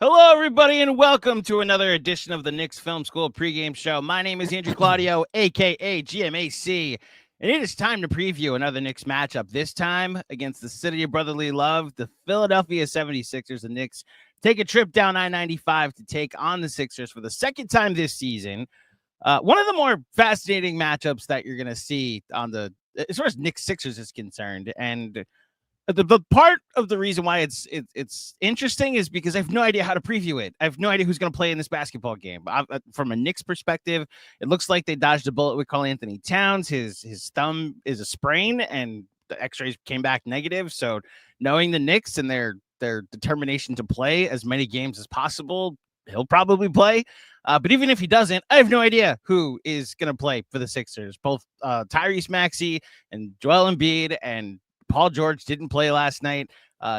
Hello, everybody, and welcome to another edition of the Knicks Film School pregame show. My name is Andrew Claudio, a.k.a. GMAC, and it is time to preview another Knicks matchup, this time against the City of Brotherly Love, the Philadelphia 76ers. The Knicks take a trip down I-95 to take on the Sixers for the second time this season. One of the more fascinating matchups that you're going to see on the as far as Knicks Sixers is concerned, and the part of the reason why it's interesting is because I have no idea how to preview it. I have no idea who's going to play in this basketball game. From a Knicks perspective, it looks like they dodged a bullet with Karl-Anthony Towns. His thumb is a sprain, and the X-rays came back negative. So knowing the Knicks and their determination to play as many games as possible, he'll probably play. But even if he doesn't, I have no idea who is going to play for the Sixers. Both Tyrese Maxey and Joel Embiid and Paul George didn't play last night.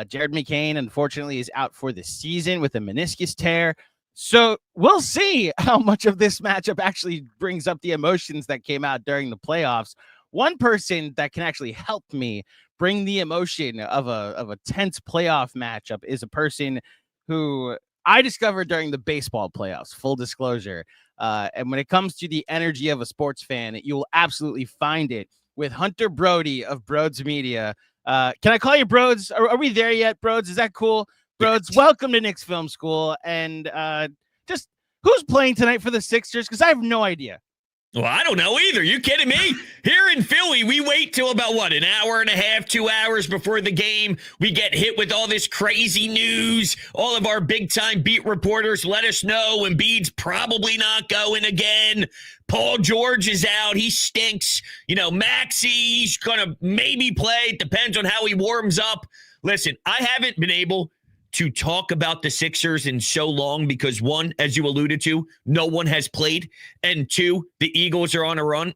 Jared McCain, unfortunately, is out for the season with a meniscus tear. So we'll see how much of this matchup actually brings up the emotions that came out during the playoffs. One person that can actually help me bring the emotion of a tense playoff matchup is a person who I discovered during the baseball playoffs, full disclosure. And when it comes to the energy of a sports fan, you will absolutely find it with Hunter Brody of Brodes Media. Can I call you Brodes? Are we there yet, Brodes? Is that cool? Brodes, yes. Welcome to Knicks Film School. And just who's playing tonight for the Sixers? Because I have no idea. Well, I don't know either. You kidding me? Here in Philly, we wait till about, an hour and a half, 2 hours before the game. We get hit with all this crazy news. All of our big-time beat reporters let us know Embiid's probably not going again. Paul George is out. He stinks. Maxey's going to maybe play. It depends on how he warms up. Listen, I haven't been able to talk about the Sixers in so long because, one, as you alluded to, no one has played, and two, the Eagles are on a run,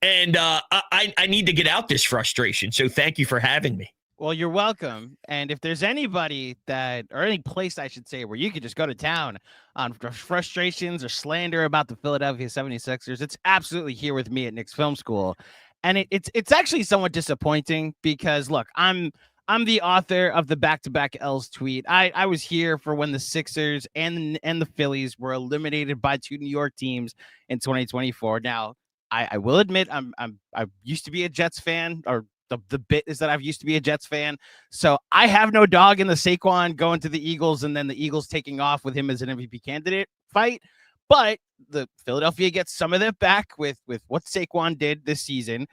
and I need to get out this frustration, so thank you for having me. Well, you're welcome, and if there's anybody or any place, I should say, where you could just go to town on frustrations or slander about the Philadelphia 76ers, it's absolutely here with me at Knicks Film School, and it's actually somewhat disappointing because, look, I'm the author of the back-to-back L's tweet. I was here for when the Sixers and the Phillies were eliminated by two New York teams in 2024. Now, I will admit I used to be a Jets fan, or the bit is that I've used to be a Jets fan. So I have no dog in the Saquon going to the Eagles and then the Eagles taking off with him as an MVP candidate fight. But the Philadelphia gets some of that back with what Saquon did this season.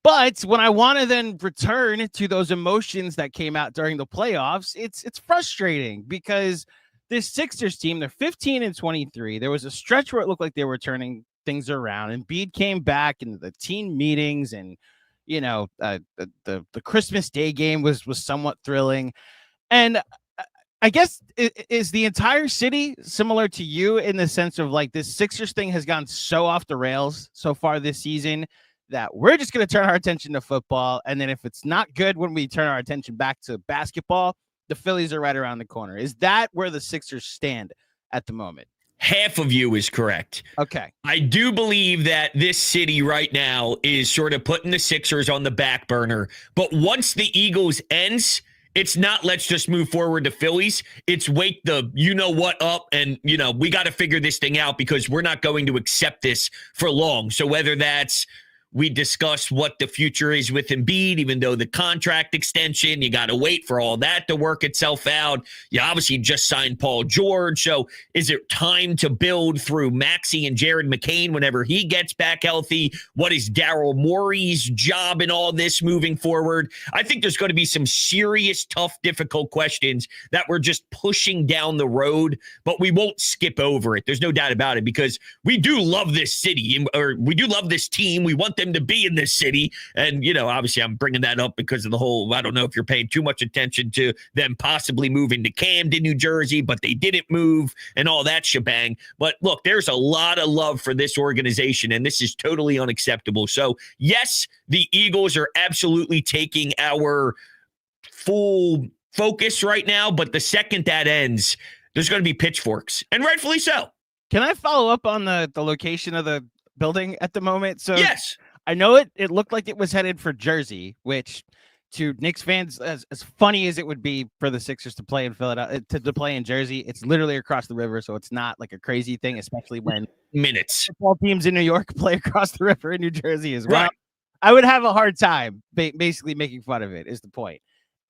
But when I want to then return to those emotions that came out during the playoffs, it's frustrating because this Sixers team, they're 15-23. There was a stretch where it looked like they were turning things around. And Embiid came back in the team meetings, and the Christmas Day game was somewhat thrilling. And I guess is the entire city similar to you in the sense of like this Sixers thing has gone so off the rails so far this season that we're just going to turn our attention to football. And then if it's not good when we turn our attention back to basketball, the Phillies are right around the corner. Is that where the Sixers stand at the moment? Half of you is correct. Okay. I do believe that this city right now is sort of putting the Sixers on the back burner. But once the Eagles ends, it's not let's just move forward to Phillies. It's wake the you-know-what up and, we got to figure this thing out because we're not going to accept this for long. So whether that's we discuss what the future is with Embiid, even though the contract extension, you got to wait for all that to work itself out. You obviously just signed Paul George. So is it time to build through Maxey and Jared McCain whenever he gets back healthy? What is Daryl Morey's job in all this moving forward? I think there's going to be some serious, tough, difficult questions that we're just pushing down the road, but we won't skip over it. There's no doubt about it because we do love this city, or we do love this team. We want them to be in this city. And, obviously I'm bringing that up because of the whole, I don't know if you're paying too much attention to them possibly moving to Camden, New Jersey, but they didn't move and all that shebang. But look, there's a lot of love for this organization, and this is totally unacceptable. So yes, the Eagles are absolutely taking our full focus right now, but the second that ends, there's going to be pitchforks, and rightfully so. Can I follow up on the location of the building at the moment? So yes. I know it looked like it was headed for Jersey, which to Knicks fans, as funny as it would be for the Sixers to play in Philadelphia, to play in Jersey, it's literally across the river, so it's not like a crazy thing, especially when minutes football teams in New York play across the river in New Jersey as well. Right. I would have a hard time basically making fun of it, is the point.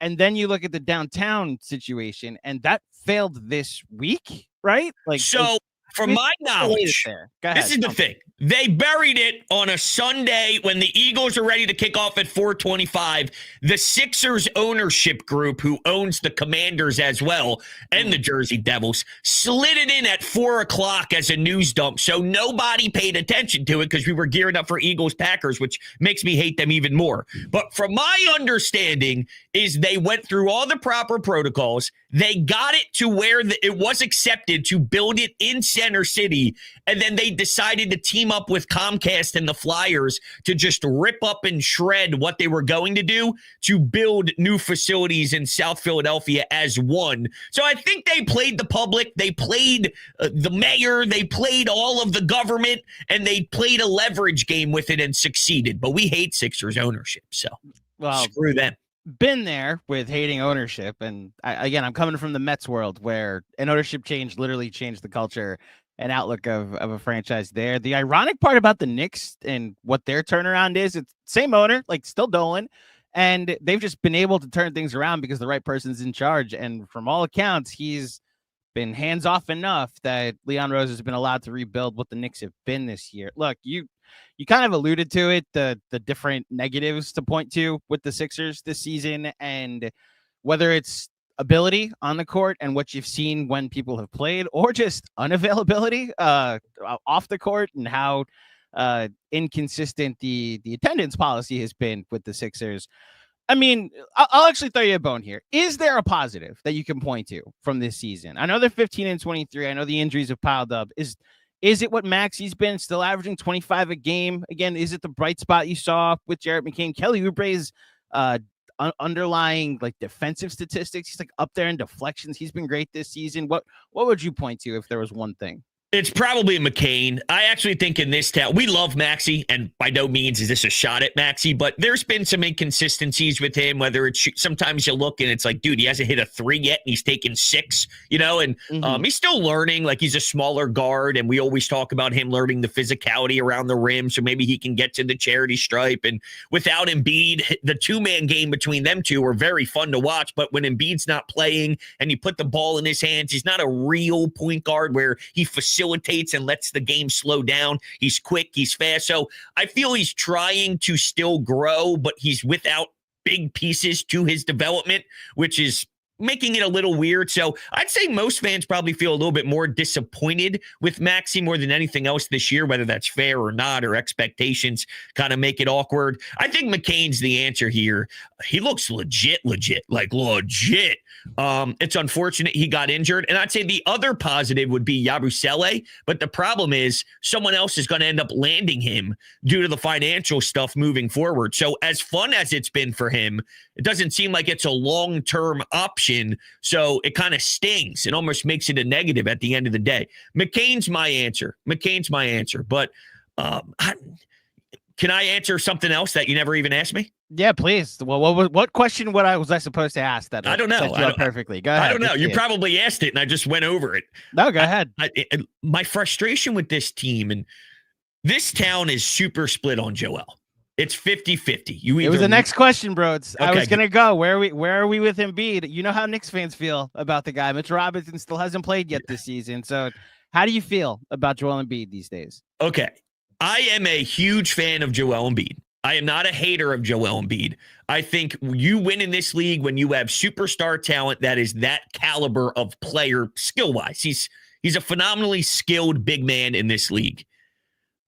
And then you look at the downtown situation, and that failed this week, right? Like, so. From my knowledge, this is the thing. They buried it on a Sunday when the Eagles are ready to kick off at 4:25. The Sixers ownership group, who owns the Commanders as well, and the Jersey Devils, slid it in at 4 o'clock as a news dump. So nobody paid attention to it because we were gearing up for Eagles-Packers, which makes me hate them even more. But from my understanding is they went through all the proper protocols. They got it to where it was accepted to build it in Center City, and then they decided to team up with Comcast and the Flyers to just rip up and shred what they were going to do to build new facilities in South Philadelphia as one. So I think they played the public, they played the mayor, they played all of the government, and they played a leverage game with it and succeeded. But we hate Sixers ownership, so screw them. Been there with hating ownership, and I'm coming from the Mets world where an ownership change literally changed the culture and outlook of a franchise there. The ironic part about the Knicks and what their turnaround is, it's same owner, like still Dolan, and they've just been able to turn things around because the right person's in charge. And from all accounts, he's been hands off enough that Leon Rose has been allowed to rebuild what the Knicks have been this year. Look, you kind of alluded to it, the different negatives to point to with the Sixers this season, and whether it's ability on the court and what you've seen when people have played, or just unavailability off the court and how inconsistent the attendance policy has been with the Sixers. I mean, I'll actually throw you a bone here. Is there a positive that you can point to from this season? I know they're 15-23. I know the injuries have piled up. Is it what Maxi's been, still averaging 25 a game? Again, is it the bright spot you saw with Jarrett McCain? Kelly Oubre's underlying like defensive statistics, he's like up there in deflections. He's been great this season. What would you point to if there was one thing? It's probably McCain. I actually think in this town, we love Maxey, and by no means is this a shot at Maxey, but there's been some inconsistencies with him, whether it's sometimes you look and it's like, dude, he hasn't hit a 3 yet, and he's taken 6, and he's still learning. Like, he's a smaller guard, and we always talk about him learning the physicality around the rim, so maybe he can get to the charity stripe. And without Embiid, the two-man game between them two are very fun to watch, but when Embiid's not playing and you put the ball in his hands, he's not a real point guard where he facilitates and lets the game slow down. He's quick, he's fast. So I feel he's trying to still grow, but he's without big pieces to his development, which is making it a little weird. So I'd say most fans probably feel a little bit more disappointed with Maxey more than anything else this year, whether that's fair or not, or expectations kind of make it awkward. I think McCain's the answer here. He looks legit. It's unfortunate he got injured. And I'd say the other positive would be Yabusele, but the problem is someone else is going to end up landing him due to the financial stuff moving forward. So as fun as it's been for him, it doesn't seem like it's a long-term option. So it kind of stings. It almost makes it a negative at the end of the day. McCain's my answer. But can I answer something else that you never even asked me? Yeah, please. Well, what question was I supposed to ask that? I don't know. Set you up perfectly. Go ahead. I don't know. You probably asked it, and I just went over it. No, go ahead. My frustration with this team, and this town is super split on Joel. It's 50-50. It was the next question, Brodes. Okay, I was going to go. Where are we with Embiid? You know how Knicks fans feel about the guy. Mitch Robinson still hasn't played yet this season. So how do you feel about Joel Embiid these days? Okay. I am a huge fan of Joel Embiid. I am not a hater of Joel Embiid. I think you win in this league when you have superstar talent that is that caliber of player skill-wise. He's a phenomenally skilled big man in this league.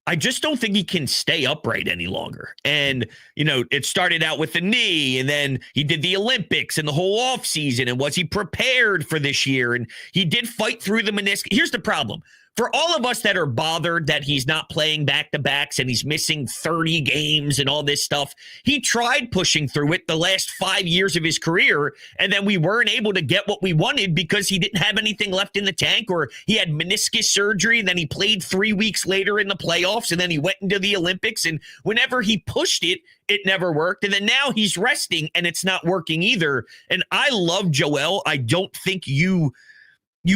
I just don't think he can stay upright any longer. And, it started out with the knee, and then he did the Olympics and the whole offseason. And was he prepared for this year? And he did fight through the meniscus. Here's the problem. for all of us that are bothered that he's not playing back-to-backs and he's missing 30 games and all this stuff, he tried pushing through it the last 5 years of his career, and then we weren't able to get what we wanted because he didn't have anything left in the tank, or he had meniscus surgery, and then he played 3 weeks later in the playoffs, and then he went into the Olympics, and whenever he pushed it, it never worked. And then now he's resting, and it's not working either. And I love Joel. I don't think you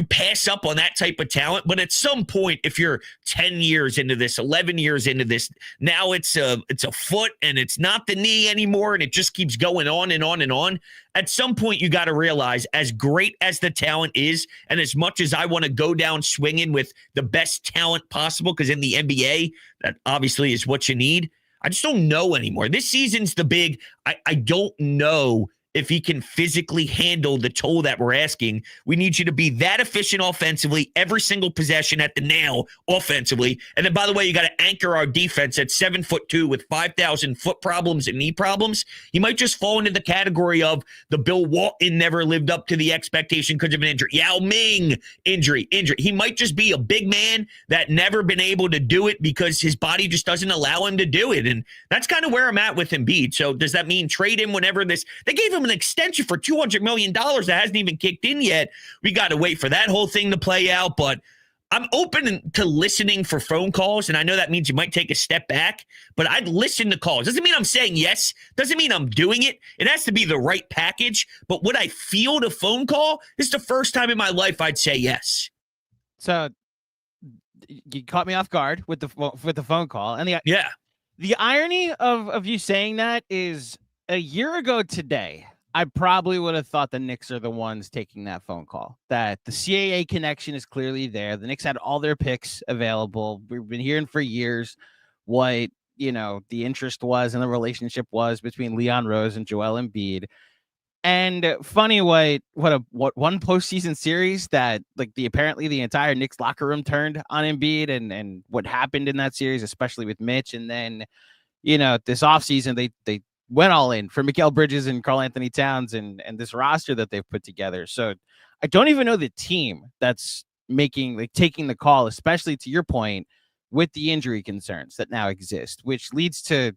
pass up on that type of talent, but at some point, if you're 10 years into this, 11 years into this, now it's a foot and it's not the knee anymore, and it just keeps going on and on and on. At some point, you got to realize, as great as the talent is, and as much as I want to go down swinging with the best talent possible, because in the NBA, that obviously is what you need, I just don't know anymore. This season's the big, I don't know if he can physically handle the toll that we're asking. We need you to be that efficient offensively, every single possession at the nail offensively. And then, by the way, you got to anchor our defense at 7'2" with 5,000 foot problems and knee problems. He might just fall into the category of the Bill Walton never lived up to the expectation because of an injury. Yao Ming injury. He might just be a big man that never been able to do it because his body just doesn't allow him to do it. And that's kind of where I'm at with Embiid. So does that mean trade him whenever they gave him an extension for $200 million that hasn't even kicked in yet? We got to wait for that whole thing to play out, but I'm open to listening for phone calls, and I know that means you might take a step back, but I'd listen to calls. Doesn't mean I'm saying yes. Doesn't mean I'm doing it. It has to be the right package, but would I field a phone call? This is the first time in my life I'd say yes. So you caught me off guard with the phone call, and the irony of you saying that is, a year ago today, I probably would have thought the Knicks are the ones taking that phone call, that the CAA connection is clearly there. The Knicks had all their picks available. We've been hearing for years what, the interest was and the relationship was between Leon Rose and Joel Embiid. And funny what one postseason series that apparently the entire Knicks locker room turned on Embiid and what happened in that series, especially with Mitch. And then, this offseason, they went all in for Mikal Bridges and Karl Anthony Towns and this roster that they've put together. So I don't even know the team that's taking the call, especially to your point with the injury concerns that now exist, which leads to,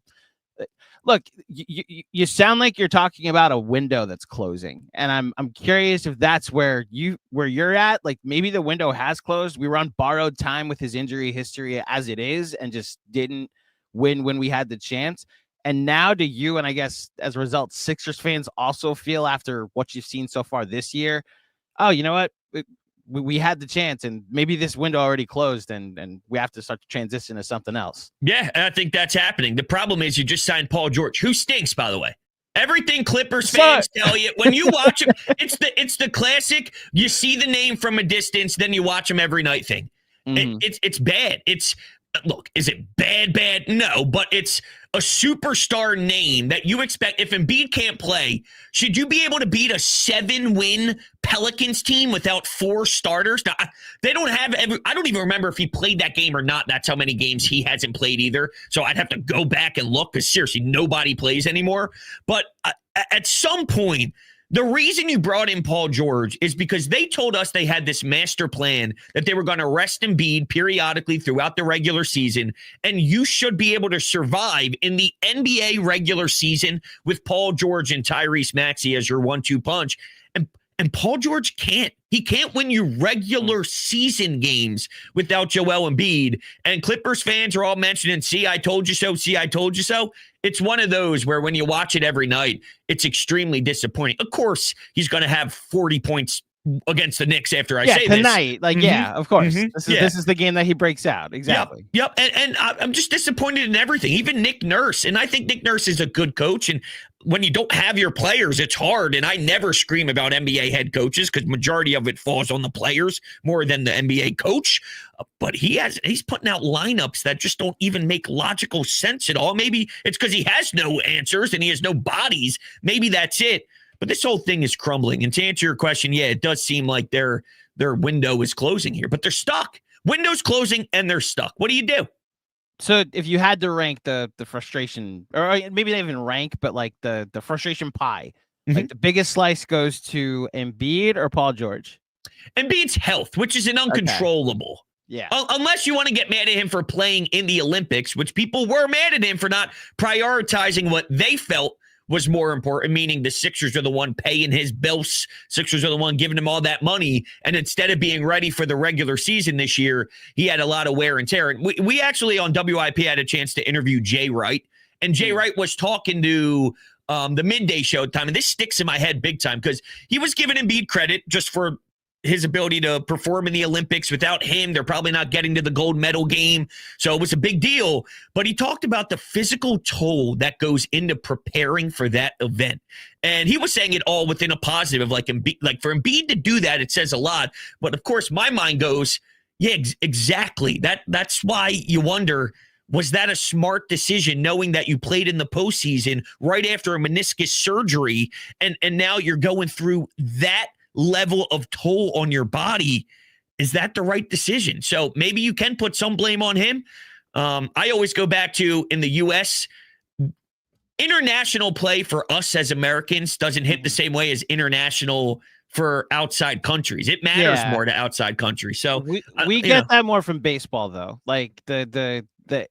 look, you sound like you're talking about a window that's closing. And I'm curious if that's where you're at. Like, maybe the window has closed. We were on borrowed time with his injury history as it is and just didn't win when we had the chance. And now do you, and I guess as a result, Sixers fans also feel after what you've seen so far this year, oh, you know what? We had the chance and maybe this window already closed and we have to start to transition to something else. Yeah, I think that's happening. The problem is you just signed Paul George, who stinks, by the way. Everything Clippers fans tell you when you watch him, it's the classic, you see the name from a distance, then you watch him every night thing. Mm-hmm. It's bad. Look, is it bad? No, but it's a superstar name that you expect. If Embiid can't play, should you be able to beat a 7-win Pelicans team without 4 starters? Now, they don't have I don't even remember if he played that game or not. That's how many games he hasn't played either. So I'd have to go back and look because seriously, nobody plays anymore. But at some point, the reason you brought in Paul George is because they told us they had this master plan that they were going to rest Embiid periodically throughout the regular season, and you should be able to survive in the NBA regular season with Paul George and Tyrese Maxey as your 1-2 punch. And Paul George can't. He can't win you regular season games without Joel Embiid. And Clippers fans are all mentioning, see, I told you so, see, I told you so. It's one of those where when you watch it every night, it's extremely disappointing. Of course, he's going to have 40 points against the Knicks after I say this. Tonight. Yeah, of course. Mm-hmm. This is the game that he breaks out. Exactly. Yep. And I'm just disappointed in everything. Even Nick Nurse. And I think Nick Nurse is a good coach. And when you don't have your players, it's hard. And I never scream about NBA head coaches because majority of it falls on the players more than the NBA coach. But he's putting out lineups that just don't even make logical sense at all. Maybe it's because he has no answers and he has no bodies. Maybe that's it. But this whole thing is crumbling. And to answer your question, yeah, it does seem like their window is closing here, but they're stuck. Window's closing and they're stuck. What do you do? So if you had to rank the frustration, or maybe not even rank, but like the frustration pie, like the biggest slice goes to Embiid or Paul George? Embiid's health, which is an uncontrollable. Yeah. Unless you want to get mad at him for playing in the Olympics, which people were mad at him for not prioritizing what they felt was more important, meaning the Sixers are the one paying his bills. Sixers are the one giving him all that money. And instead of being ready for the regular season this year, he had a lot of wear and tear. And we actually on WIP had a chance to interview Jay Wright. And Jay Wright was talking to the midday show time. And this sticks in my head big time because he was giving Embiid credit just for his ability to perform in the Olympics. Without him, they're probably not getting to the gold medal game. So it was a big deal. But he talked about the physical toll that goes into preparing for that event. And he was saying it all within a positive, like for Embiid to do that, it says a lot. But of course, my mind goes, yeah, exactly. That's why you wonder, was that a smart decision, knowing that you played in the postseason right after a meniscus surgery, and now you're going through that level of toll on your body? Is that the right decision? So maybe you can put some blame on him. I always go back to, in the U.S., international play for us as Americans doesn't hit the same way as international for outside countries. It matters more to outside countries. So we get that more from baseball, though. Like the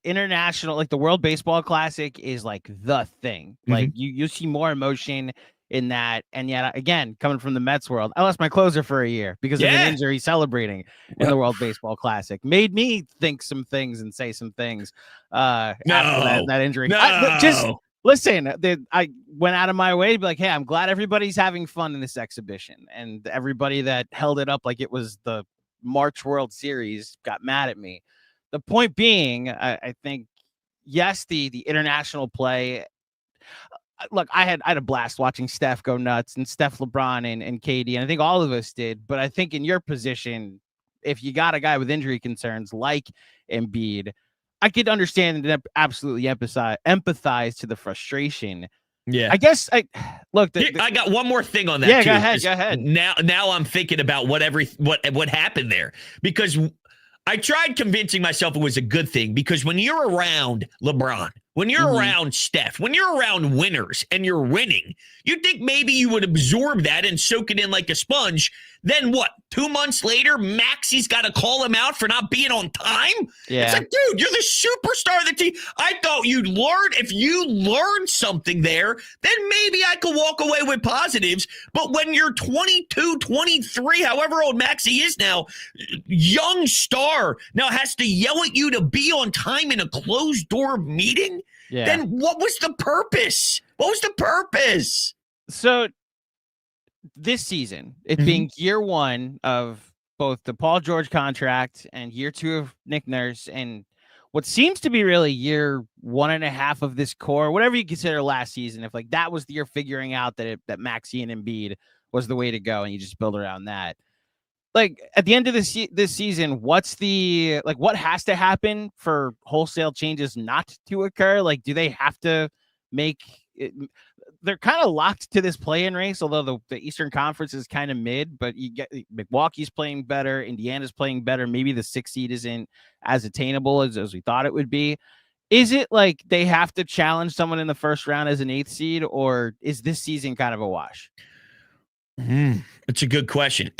international, like the World Baseball Classic is like the thing. Like you see more emotion in that. And yet, again, coming from the Mets world, I lost my closer for a year because of an injury celebrating in the World Baseball Classic. Made me think some things and say some things after that injury. Just listen, I went out of my way to be like, hey, I'm glad everybody's having fun in this exhibition. And everybody that held it up like it was the March World Series got mad at me. The point being, I think, yes, the international play. Look, I had a blast watching Steph go nuts and Steph, LeBron, and KD, and I think all of us did. But I think in your position, if you got a guy with injury concerns like Embiid, I could understand and absolutely empathize to the frustration. Yeah, I guess I got one more thing on that. Yeah, too, go ahead. Now I'm thinking about what happened there, because I tried convincing myself it was a good thing, because when you're around LeBron, when you're around Steph, when you're around winners and you're winning, you'd think maybe you would absorb that and soak it in like a sponge. Then what? 2 months later, Maxey's got to call him out for not being on time? Yeah. It's like, dude, you're the superstar of the team. I thought you'd learn. If you learned something there, then maybe I could walk away with positives. But when you're 22, 23, however old Maxey is now, young star, now has to yell at you to be on time in a closed-door meeting? Yeah. Then what was the purpose? What was the purpose? So this season, it being year one of both the Paul George contract and year two of Nick Nurse, and what seems to be really year 1.5 of this core, whatever you consider last season, if like that was the year figuring out that Maxey and Embiid was the way to go, and you just build around that. Like at the end of this season, what has to happen for wholesale changes not to occur? Like, do they have to make it? They're kind of locked to this play-in race, although the Eastern Conference is kind of mid, but you get Milwaukee's playing better, Indiana's playing better. Maybe the 6th seed isn't as attainable as we thought it would be. Is it like they have to challenge someone in the first round as an 8th seed, or is this season kind of a wash? It's a good question.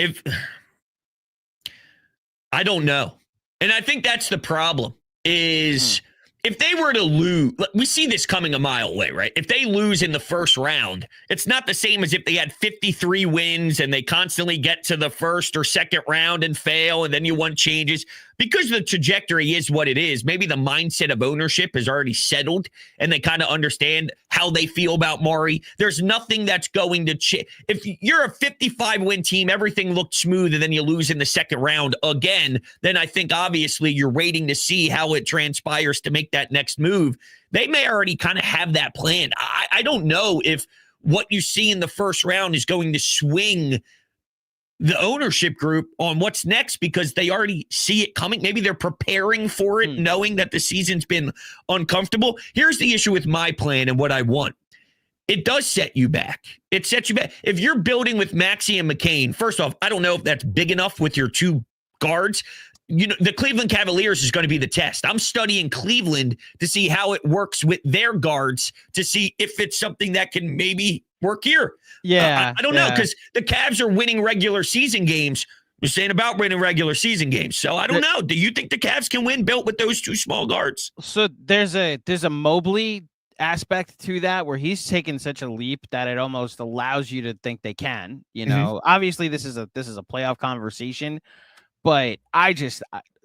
I don't know. And I think that's the problem is if they were to lose, we see this coming a mile away, right? If they lose in the first round, it's not the same as if they had 53 wins and they constantly get to the first or second round and fail, and then you want changes. Because the trajectory is what it is, maybe the mindset of ownership is already settled and they kind of understand how they feel about Maury. There's nothing that's going to change. If you're a 55-win team, everything looked smooth, and then you lose in the second round again, then I think obviously you're waiting to see how it transpires to make that next move. They may already kind of have that planned. I don't know if what you see in the first round is going to swing the ownership group on what's next, because they already see it coming. Maybe they're preparing for it, knowing that the season's been uncomfortable. Here's the issue with my plan and what I want. It does set you back. It sets you back. If you're building with Maxey and McCain, first off, I don't know if that's big enough with your two guards. You know, the Cleveland Cavaliers is going to be the test. I'm studying Cleveland to see how it works with their guards, to see if it's something that can maybe work here. Yeah. I don't know, because the Cavs are winning regular season games We're saying about winning regular season games. So I don't know. Do you think the Cavs can win built with those two small guards? So there's a Mobley aspect to that where he's taken such a leap that it almost allows you to think they can. Obviously this is a playoff conversation, but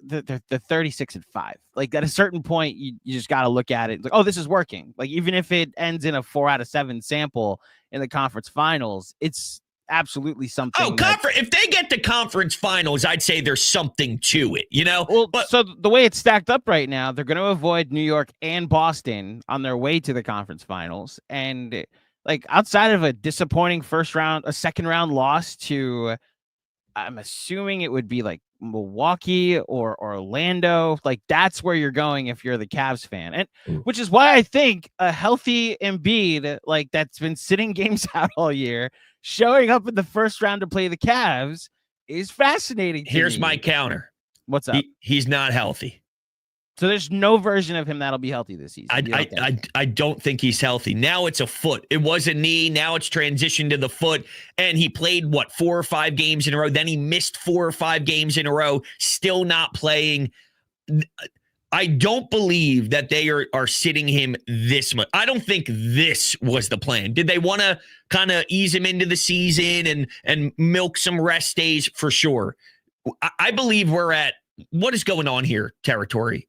the 36-5. Like at a certain point, you just got to look at it like, oh, this is working. Like even if it ends in a 4 out of 7 sample in the conference finals, it's absolutely something. Oh, if they get to conference finals, I'd say there's something to it, Well, so the way it's stacked up right now, they're going to avoid New York and Boston on their way to the conference finals. And like outside of a disappointing second round loss to, I'm assuming it would be like Milwaukee or Orlando. Like that's where you're going if you're the Cavs fan. And which is why I think a healthy Embiid, like that's been sitting games out all year, showing up in the first round to play the Cavs is fascinating. Here's my counter. What's up? He's not healthy. So there's no version of him that'll be healthy this season. I don't think he's healthy. Now it's a foot. It was a knee. Now it's transitioned to the foot. And he played, 4 or 5 games in a row. Then he missed 4 or 5 games in a row, still not playing. I don't believe that they are sitting him this much. I don't think this was the plan. Did they want to kind of ease him into the season and milk some rest days? For sure. I believe we're at what is going on here territory,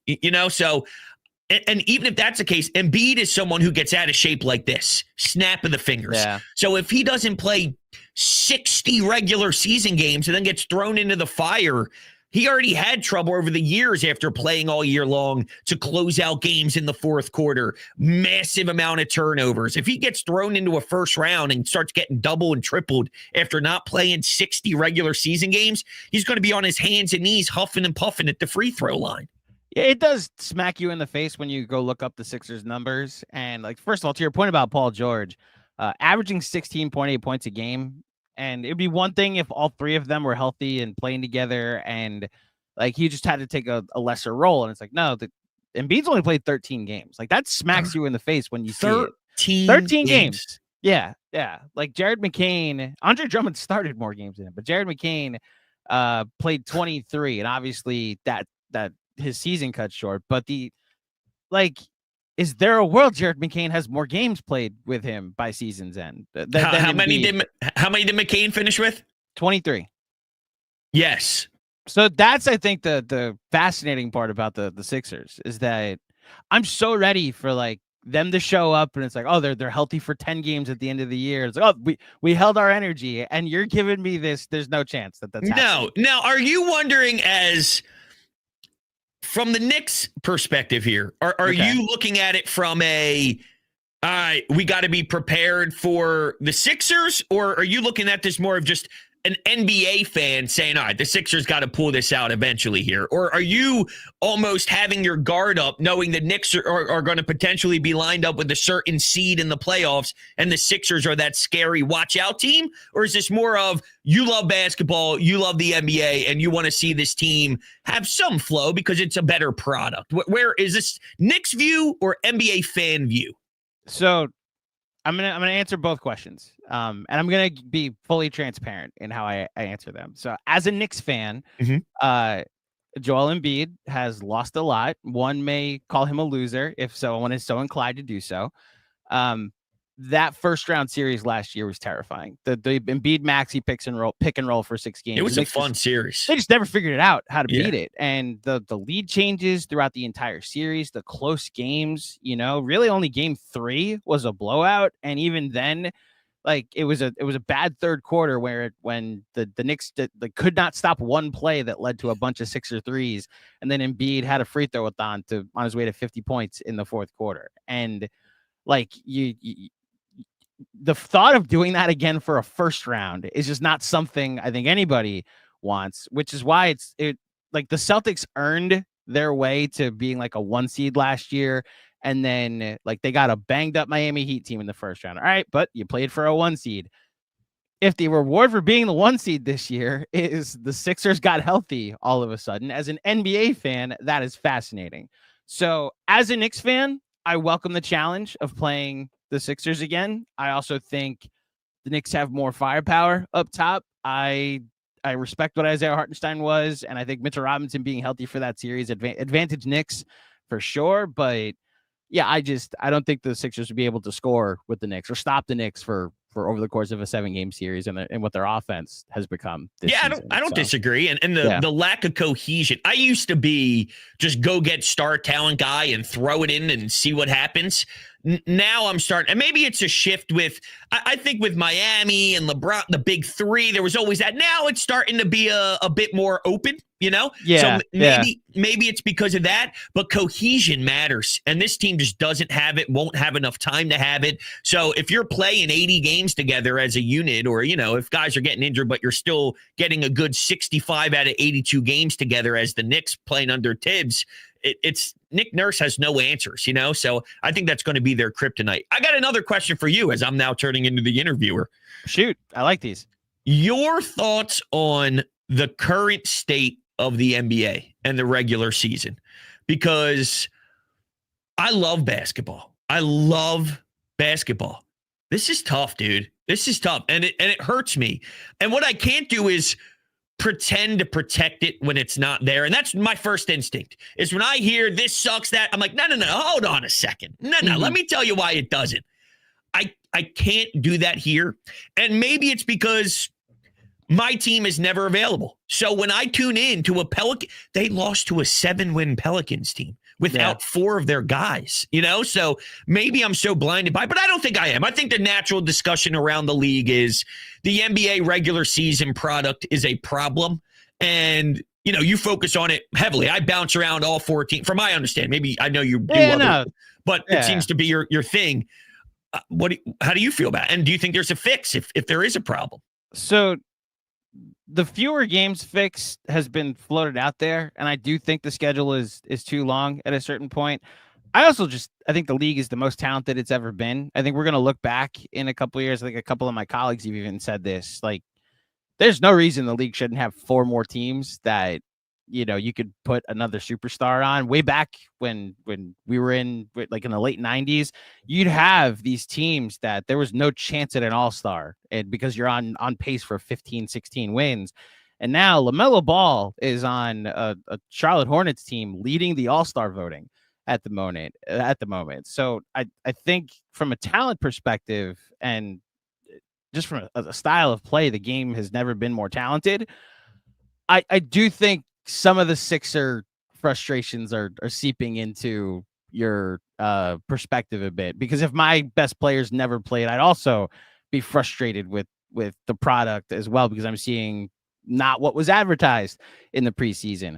so and even if that's the case, Embiid is someone who gets out of shape like this, snap of the fingers. Yeah. So if he doesn't play 60 regular season games and then gets thrown into the fire, he already had trouble over the years after playing all year long to close out games in the fourth quarter. Massive amount of turnovers. If he gets thrown into a first round and starts getting double and tripled after not playing 60 regular season games, he's going to be on his hands and knees huffing and puffing at the free throw line. Yeah, it does smack you in the face when you go look up the Sixers numbers. And like, first of all, to your point about Paul George, averaging 16.8 points a game. And it'd be one thing if all 3 of them were healthy and playing together and like he just had to take a lesser role. And it's like, no, Embiid's only played 13 games. Like that smacks you in the face when you see it. 13 games. Yeah. Like Jared McCain, Andre Drummond started more games than him, but Jared McCain played 23. And obviously that his season cut short. But is there a world Jared McCain has more games played with him by season's end? How many did McCain finish with? 23. Yes. So that's, I think, the fascinating part about the Sixers is that I'm so ready for like them to show up and it's like, oh, they're healthy for 10 games at the end of the year. It's like, oh, we held our energy and you're giving me this. There's no chance that's happening. No. Now, are you wondering from the Knicks perspective here, are you looking at it from we got to be prepared for the Sixers, or are you looking at this more of just an NBA fan saying, all right, the Sixers got to pull this out eventually here? Or are you almost having your guard up knowing the Knicks are going to potentially be lined up with a certain seed in the playoffs and the Sixers are that scary watch out team? Or is this more of you love basketball, you love the NBA, and you want to see this team have some flow because it's a better product? Where is this, Knicks view or NBA fan view? So I'm gonna answer both questions, and I'm gonna be fully transparent in how I answer them. So, as a Knicks fan, Joel Embiid has lost a lot. One may call him a loser if someone is so inclined to do so. That first round series last year was terrifying. The Embiid Maxey pick and roll for 6 games. It was a fun series. They just never figured it out how to beat it. And the lead changes throughout the entire series, the close games, really only game 3 was a blowout. And even then, like it was a bad third quarter when the Knicks could not stop one play that led to a bunch of 6 or 3s. And then Embiid had a free throw on his way to 50 points in the fourth quarter. And like the thought of doing that again for a first round is just not something I think anybody wants, which is why like the Celtics earned their way to being like a 1 seed last year. And then like they got a banged up Miami Heat team in the first round. All right, but you played for a 1 seed. If the reward for being the 1 seed this year is the Sixers got healthy all of a sudden, as an NBA fan, that is fascinating. So as a Knicks fan, I welcome the challenge of playing the Sixers again. I also think the Knicks have more firepower up top. I I respect what Isaiah Hartenstein was, and I think Mitchell Robinson being healthy for that series advantage Knicks for sure. But yeah, I don't think the Sixers would be able to score with the Knicks or stop the Knicks for over the course of a 7-game series and what their offense has become this season. I don't disagree. And the lack of cohesion. I used to be just go get star talent guy and throw it in and see what happens. Now I'm starting, and maybe it's a shift with, I think with Miami and LeBron, the big three, there was always that. Now it's starting to be a bit more open, Yeah. So maybe it's because of that, but cohesion matters. And this team just doesn't have it, won't have enough time to have it. So if you're playing 80 games together as a unit, or, if guys are getting injured, but you're still getting a good 65 out of 82 games together as the Knicks playing under Tibbs, it's Nick Nurse has no answers, so I think that's going to be their kryptonite. I got another question for you as I'm now turning into the interviewer. Shoot, I like these. Your thoughts on the current state of the NBA and the regular season, because I love basketball. This is tough, dude. This is tough, and it hurts me. And what I can't do is pretend to protect it when it's not there. And that's my first instinct is when I hear this sucks, that I'm like, no, hold on a second. No, let me tell you why it doesn't. I can't do that here. And maybe it's because my team is never available. So when I tune in to a Pelican, they lost to a 7-win Pelicans team without 4 of their guys, so maybe I'm so blinded by, but I don't think I am. I think the natural discussion around the league is the NBA regular season product is a problem. And, you focus on it heavily. I bounce around all 14 from my understanding. Maybe I know you do but it seems to be your thing. How do you feel about it? And do you think there's a fix if there is a problem? So the fewer games fix has been floated out there, and I do think the schedule is too long at a certain point. I think the league is the most talented it's ever been. I think we're going to look back in a couple of years. I think a couple of my colleagues have even said this, like, there's no reason the league shouldn't have 4 more teams that, you could put another superstar on. Way back when we were in the late 90s, you'd have these teams that there was no chance at an all-star, and because you're on pace for 15, 16 wins. And now LaMelo Ball is on a Charlotte Hornets team leading the all-star voting at the moment. So I think from a talent perspective and just from a style of play, the game has never been more talented. I do think some of the Sixer frustrations are seeping into your perspective a bit, because if my best players never played, I'd also be frustrated with the product as well, because I'm seeing not what was advertised in the preseason.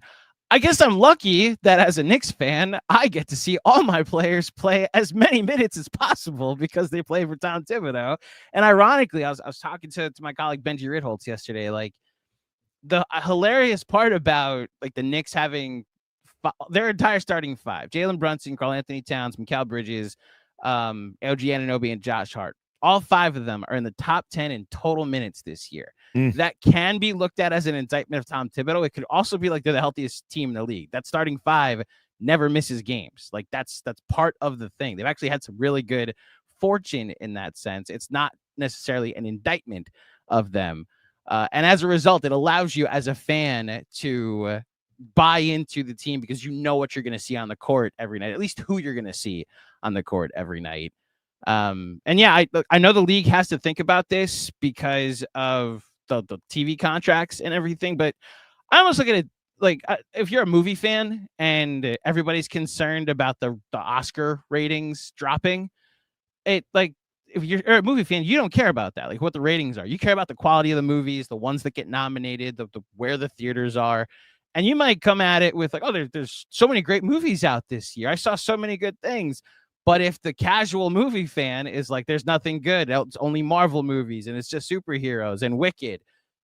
I guess I'm lucky that as a Knicks fan, I get to see all my players play as many minutes as possible because they play for Tom Thibodeau. And ironically, I was talking to my colleague Benji Ritholtz yesterday, like, the hilarious part about the Knicks having their entire starting 5, Jalen Brunson, Karl Anthony Towns, Mikal Bridges, OG Anunoby, and Josh Hart, all 5 of them are in the top 10 in total minutes this year. That can be looked at as an indictment of Tom Thibodeau. It could also be like they're the healthiest team in the league. That starting 5 never misses games. Like that's part of the thing. They've actually had some really good fortune in that sense. It's not necessarily an indictment of them. And as a result, it allows you as a fan to buy into the team because you know what you're going to see on the court every night, at least who you're going to see on the court every night. And yeah, I know the league has to think about this because of the TV contracts and everything, but I almost look at it like if you're a movie fan and everybody's concerned about the Oscar ratings dropping, if you're a movie fan, you don't care about that, like what the ratings are. You care about the quality of the movies, the ones that get nominated, the where the theaters are. And you might come at it with like, oh, there's so many great movies out this year. I saw so many good things. But if the casual movie fan is like, there's nothing good, it's only Marvel movies and it's just superheroes and Wicked,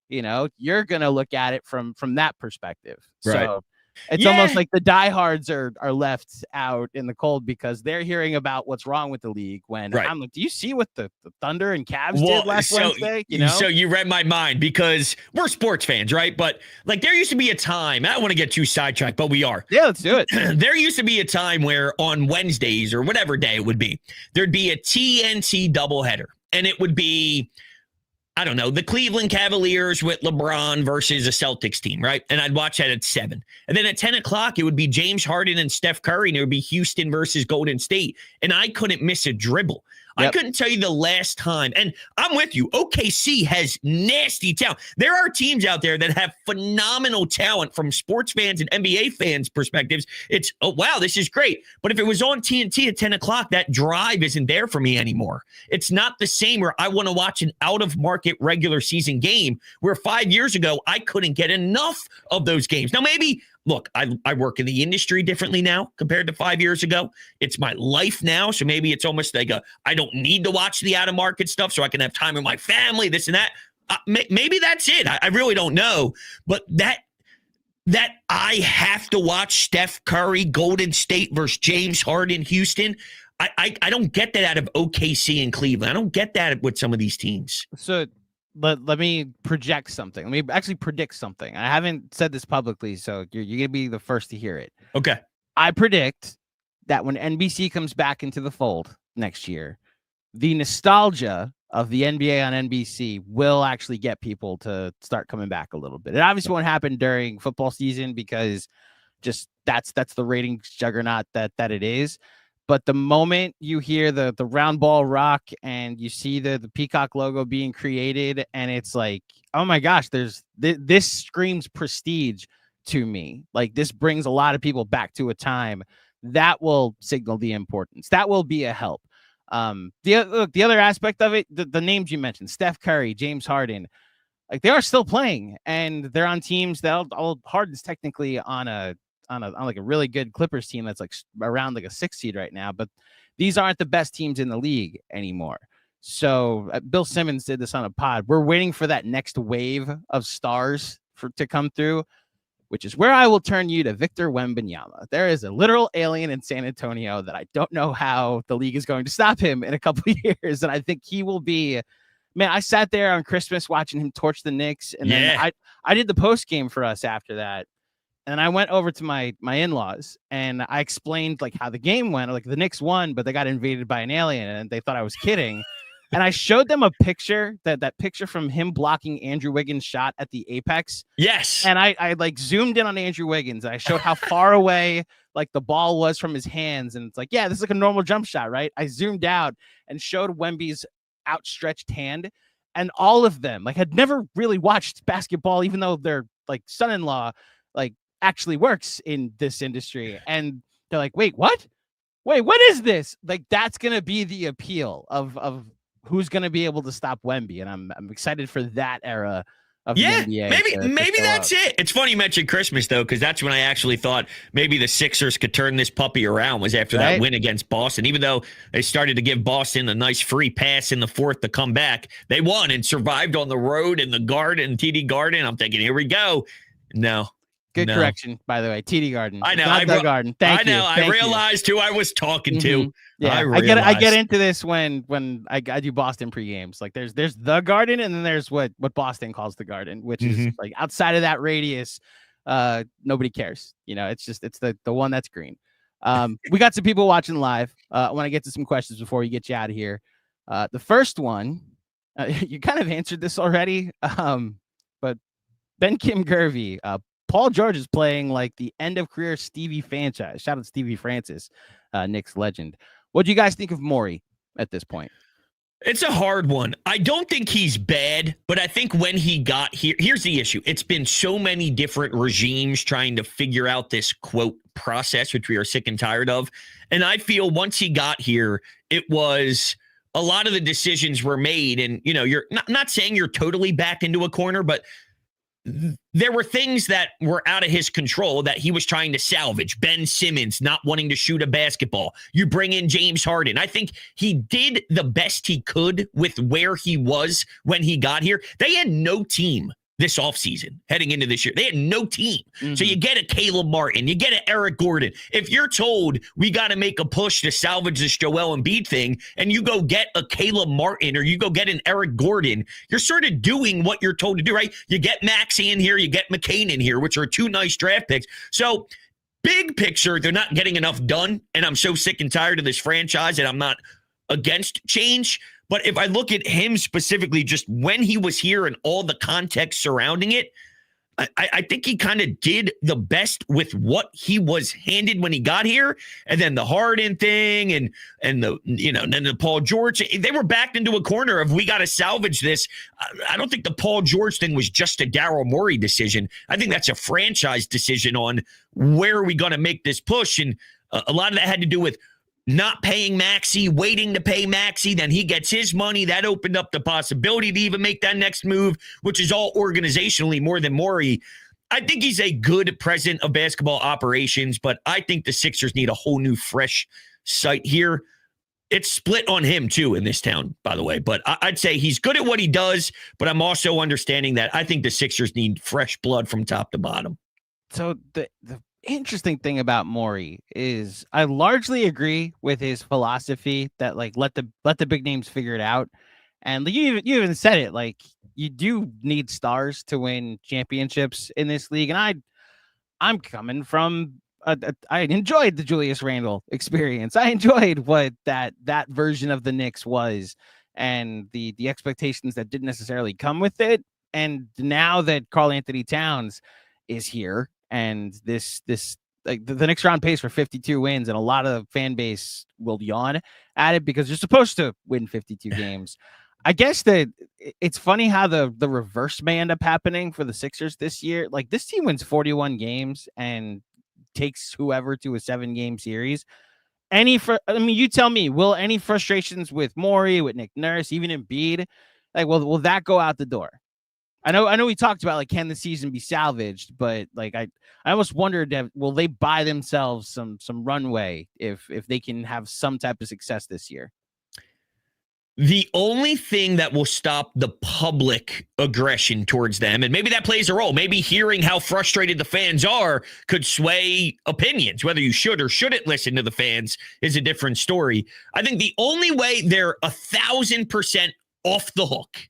you're going to look at it from that perspective. Right. So it's almost like the diehards are left out in the cold because they're hearing about what's wrong with the league when I'm like, do you see what the Thunder and Cavs did last Wednesday? So you read my mind because we're sports fans, right? But like there used to be a time, I don't want to get too sidetracked, but we are. Yeah, let's do it. There used to be a time where on Wednesdays or whatever day it would be, there'd be a TNT doubleheader and it would be I don't know, the Cleveland Cavaliers with LeBron versus a Celtics team, right? And I'd watch that at 7. And then at 10 o'clock, it would be James Harden and Steph Curry, and it would be Houston versus Golden State. And I couldn't miss a dribble. Yep. I couldn't tell you the last time. And I'm with you. OKC has nasty talent. There are teams out there that have phenomenal talent from sports fans and NBA fans' perspectives. It's, oh, wow, this is great. But if it was on TNT at 10 o'clock, that drive isn't there for me anymore. It's not the same where I want to watch an out-of-market regular season game where 5 years ago, I couldn't get enough of those games. Now, maybe... Look, I work in the industry differently now compared to 5 years ago. It's my life now. So maybe it's almost like I don't need to watch the out-of-market stuff so I can have time with my family, this and that. Maybe that's it. I really don't know. But that I have to watch Steph Curry, Golden State versus James Harden, Houston. I don't get that out of OKC and Cleveland. I don't get that with some of these teams. So let me project something. Let me actually predict something. I haven't said this publicly, so you're going to be the first to hear it. Okay. I predict that when NBC comes back into the fold next year, the nostalgia of the NBA on NBC will actually get people to start coming back a little bit. It obviously won't happen during football season because just that's the ratings juggernaut that it is. But the moment you hear the round ball rock and you see the Peacock logo being created, and it's like, oh my gosh, this screams prestige to me. Like, this brings a lot of people back to a time that will signal the importance. That will be a help. The other aspect of it, the names you mentioned, Steph Curry, James Harden, like, they are still playing, and they're on teams that Harden's technically on like a really good Clippers team that's like around like a 6 seed right now, but these aren't the best teams in the league anymore. So Bill Simmons did this on a pod. We're waiting for that next wave of stars to come through, which is where I will turn you to Victor Wembanyama. There is a literal alien in San Antonio that I don't know how the league is going to stop him in a couple of years. And I think he will be, man, I sat there on Christmas watching him torch the Knicks. And then I did the post game for us after that. And I went over to my in-laws and I explained like how the game went. Like, the Knicks won, but they got invaded by an alien and they thought I was kidding. And I showed them a picture, that picture from him blocking Andrew Wiggins' shot at the apex. Yes. And I like zoomed in on Andrew Wiggins. And I showed how far away like the ball was from his hands. And it's like, yeah, this is like a normal jump shot, right? I zoomed out and showed Wemby's outstretched hand. And all of them like had never really watched basketball, even though their like son-in-law like actually works in this industry. And they're like, wait, what is this? Like, that's going to be the appeal of who's going to be able to stop Wemby. And I'm excited for that era of the NBA. Maybe that's it. It's funny you mentioned Christmas, though, because that's when I actually thought maybe the Sixers could turn this puppy around, was after that win against Boston. Even though they started to give Boston a nice free pass in the fourth to come back, they won and survived on the road in the Garden, TD Garden. I'm thinking, here we go. No. Good correction, by the way. TD Garden. I know. Not the Garden. Thank you. I realized who I was talking to. Yeah, I get into this when I do Boston pre-games. Like, there's the Garden, and then there's what Boston calls the Garden, which is like outside of that radius, nobody cares. You know, it's the one that's green. We got some people watching live. I want to get to some questions before we get you out of here. The first one, you kind of answered this already, but Ben Kim Gervey, Paul George is playing like the end of career Stevie franchise. Shout out to Stevie Francis, Knicks legend. What do you guys think of Morey at this point? It's a hard one. I don't think he's bad, but I think when he got here, here's the issue. It's been so many different regimes trying to figure out this, quote, process, which we are sick and tired of. And I feel once he got here, it was a lot of the decisions were made. And, you know, you're not saying you're totally back into a corner, but there were things that were out of his control that he was trying to salvage. Ben Simmons not wanting to shoot a basketball. You bring in James Harden. I think he did the best he could with where he was when he got here. They had no team this offseason heading into this year. They had no team. So you get a Caleb Martin, you get an Eric Gordon. If you're told we got to make a push to salvage this Joel Embiid thing, and you go get a Caleb Martin or you go get an Eric Gordon, you're sort of doing what you're told to do, right? You get Maxey in here, you get McCain in here, which are 2 nice draft picks. So big picture, they're not getting enough done, and I'm so sick and tired of this franchise, and I'm not against change. But if I look at him specifically, just when he was here and all the context surrounding it, I think he kind of did the best with what he was handed when he got here. And then the Harden thing and the, then the Paul George, they were backed into a corner of, we got to salvage this. I don't think the Paul George thing was just a Daryl Morey decision. I think that's a franchise decision on where are we going to make this push. And a lot of that had to do with not paying Maxey, waiting to pay Maxey, then he gets his money. That opened up the possibility to even make that next move, which is all organizationally more than Morey. I think he's a good president of basketball operations, but I think the Sixers need a whole new, fresh site here. It's split on him, too, in this town, by the way. But I'd say he's good at what he does, but I'm also understanding that I think the Sixers need fresh blood from top to bottom. So the interesting thing about Morey is I largely agree with his philosophy that like let the big names figure it out. And you even said it, like you do need stars to win championships in this league. And I'm coming from I enjoyed the Julius Randle experience. I enjoyed what that version of the Knicks was and the expectations that didn't necessarily come with it. And now that Karl Anthony Towns is here, and this like the Knicks are on pace for 52 wins, and a lot of the fan base will yawn at it because you're supposed to win 52 games. I guess that it's funny how the reverse may end up happening for the Sixers this year. Like this team wins 41 games and takes whoever to a 7-game series. You tell me, will any frustrations with Morey, with Nick Nurse, even Embiid, like will that go out the door? I know we talked about like, can the season be salvaged, but like I almost wondered, will they buy themselves some runway if they can have some type of success this year? The only thing that will stop the public aggression towards them, and maybe that plays a role, maybe hearing how frustrated the fans are could sway opinions. Whether you should or shouldn't listen to the fans is a different story. I think the only way they're 1,000% off the hook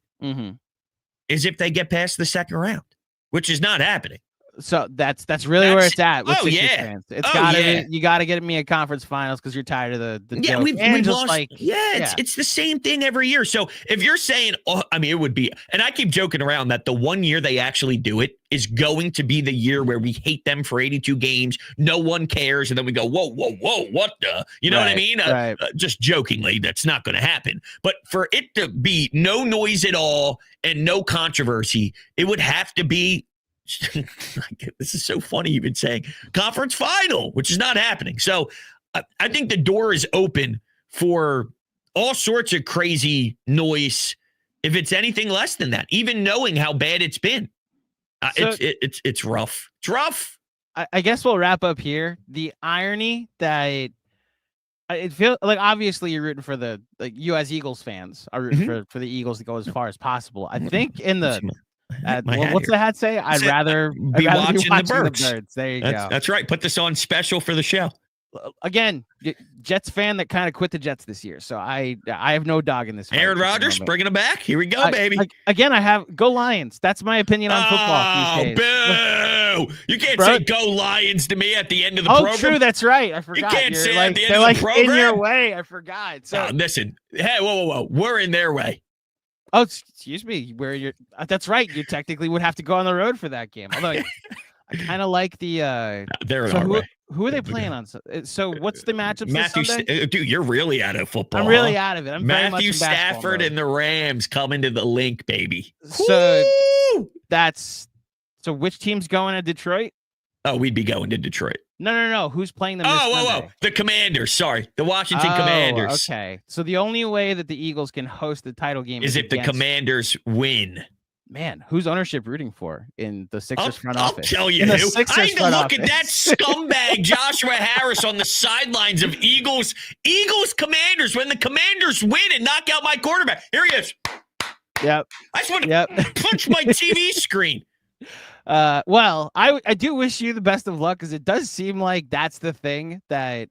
is if they get past the second round, which is not happening. So that's really where it's at. With fans. It's you gotta get me a conference finals because you're tired of the joke. We've lost. It's the same thing every year. So if you're saying, it would be, and I keep joking around that the one year they actually do it is going to be the year where we hate them for 82 games. No one cares, and then we go, whoa, what the? You know what I mean? Just jokingly, that's not going to happen. But for it to be no noise at all and no controversy, it would have to be. This is so funny even saying conference final, which is not happening. So I think the door is open for all sorts of crazy noise if it's anything less than that, even knowing how bad it's been. It's rough. It's rough. I guess we'll wrap up here. The irony that it feels like obviously you're rooting for you as Eagles fans are rooting for the Eagles to go as far as possible. I think in the what's the hat say? I'd rather be watching the birds. There you go. That's right. Put this on special for the show. Again, Jets fan that kind of quit the Jets this year. So I have no dog in this. Aaron Rodgers bringing him back. Here we go, baby. Again, I have go Lions. That's my opinion on football these days. Boo! You can't say go Lions to me at the end of the program. Oh, true. That's right. I forgot. You can't say at the end of the program. In your way. I forgot. So listen. Hey, whoa. We're in their way. Oh, excuse me. That's right. You technically would have to go on the road for that game. Although I kind of like the. They're in our way. Who are they playing on? So what's the matchup? Dude, you're really out of football. I'm really out of it. I'm Matthew Stafford and the Rams coming to the link, baby. So so which team's going to Detroit? Oh, we'd be going to Detroit. No. Who's playing them? Whoa. The Commanders. Sorry. The Washington Commanders. Okay. So the only way that the Eagles can host the title game is if the Commanders win. Man, who's ownership rooting for in the Sixers front office? I'll tell you who. I need to look at that scumbag Joshua Harris on the sidelines of Eagles Commanders when the Commanders win and knock out my quarterback. Here he is. Yep. I just want to punch my TV screen. Well, I do wish you the best of luck because it does seem like that's the thing that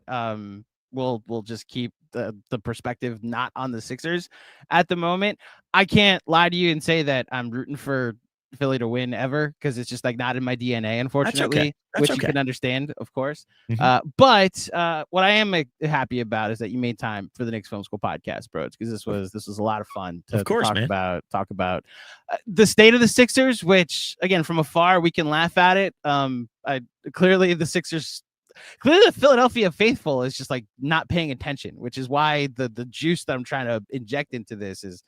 will just keep the perspective not on the Sixers at the moment. I can't lie to you and say that I'm rooting for Philly to win ever because it's just like not in my DNA, unfortunately, That's which okay. you can understand, of course. Mhm. But what I am happy about is that you made time for the Knicks Film School podcast, Brodes, because this was a lot of fun to, Of course, talk man. about the state of the Sixers, which again from afar we can laugh at it. Clearly the Philadelphia faithful is just like not paying attention, which is why the juice that I'm trying to inject into this is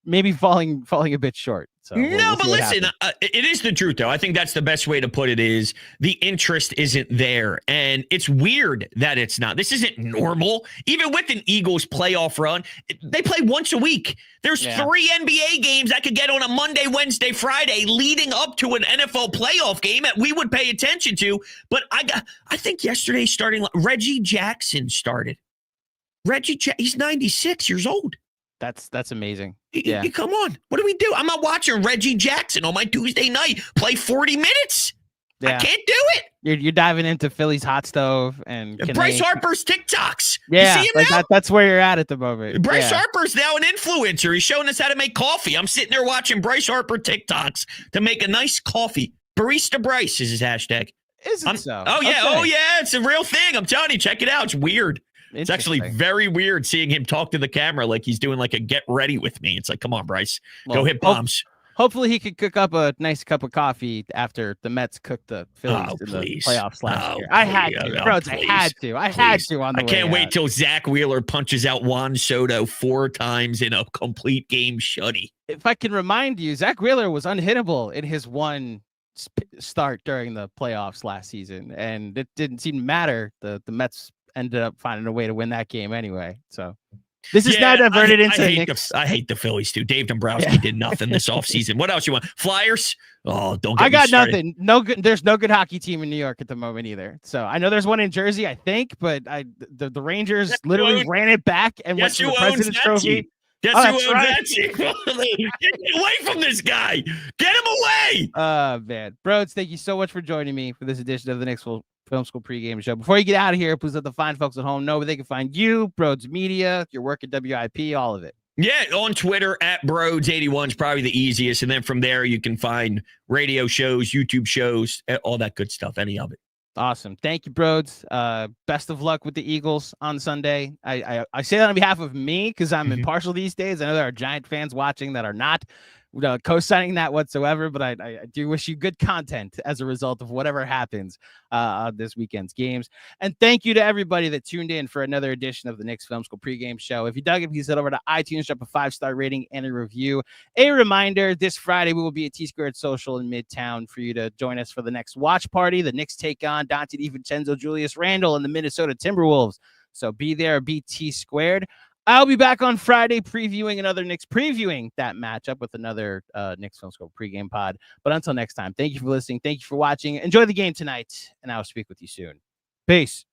maybe falling a bit short. So we'll but listen, it is the truth, though. I think that's the best way to put it is the interest isn't there. And it's weird that it's not. This isn't normal. Even with an Eagles playoff run, they play once a week. There's 3 NBA games I could get on a Monday, Wednesday, Friday leading up to an NFL playoff game that we would pay attention to. But I think yesterday starting Reggie Jackson started. He's 96 years old. That's amazing. Come on. What do we do? I'm not watching Reggie Jackson on my Tuesday night play 40 minutes. I can't do it. You're diving into Philly's hot stove and Bryce Harper's TikToks. Yeah, you see him now? That's where you're at the moment. Bryce Harper's now an influencer. He's showing us how to make coffee. I'm sitting there watching Bryce Harper TikToks to make a nice coffee. Barista Bryce is his hashtag. Is it so? Oh, yeah. Okay. Oh, yeah. It's a real thing. I'm telling you. Check it out. It's weird. It's actually very weird seeing him talk to the camera like he's doing like a get ready with me. It's like, come on, Bryce, go hit bombs. Hopefully he could cook up a nice cup of coffee after the Mets cooked the Phillies in the playoffs last year. I had to, Brodes. I had to on the way. I can't wait till Zach Wheeler punches out Juan Soto 4 times in a complete game shutty. If I can remind you, Zach Wheeler was unhittable in his one start during the playoffs last season, and it didn't seem to matter. The Mets ended up finding a way to win that game anyway. So this is now diverted into Knicks. I hate the Phillies too. Dave Dombrowski did nothing this offseason. What else you want? Flyers? Oh, don't get I got me started. nothing. No good. There's no good hockey team in New York at the moment either. So I know there's one in Jersey, I think, but the Rangers literally ran it back and went to the President's Trophy. Guess who owns that team? Get away from this guy. Get him away. Man. Brodes, thank you so much for joining me for this edition of the Knicks Film School pregame show. Before you get out of here, please let the fine folks at home know where they can find you, Brodes Media, your work at WIP, all of it. Yeah, on Twitter at Brodes81 is probably the easiest. And then from there, you can find radio shows, YouTube shows, all that good stuff, any of it. Awesome. Thank you, Brodes. Best of luck with the Eagles on Sunday. I say that on behalf of me because I'm impartial these days. I know there are Giant fans watching that are not co-signing that whatsoever, but I do wish you good content as a result of whatever happens on this weekend's games. And thank you to everybody that tuned in for another edition of the Knicks Film School pregame show. If you dug it, please head over to iTunes, drop a 5-star rating and a review. A reminder, this Friday we will be at T-Squared Social in Midtown for you to join us for the next watch party. The Knicks take on Dante DiVincenzo, Julius Randle, and the Minnesota Timberwolves. So be there, be T-Squared. I'll be back on Friday previewing that matchup with another Knicks Film School pregame pod. But until next time, thank you for listening. Thank you for watching. Enjoy the game tonight, and I'll speak with you soon. Peace.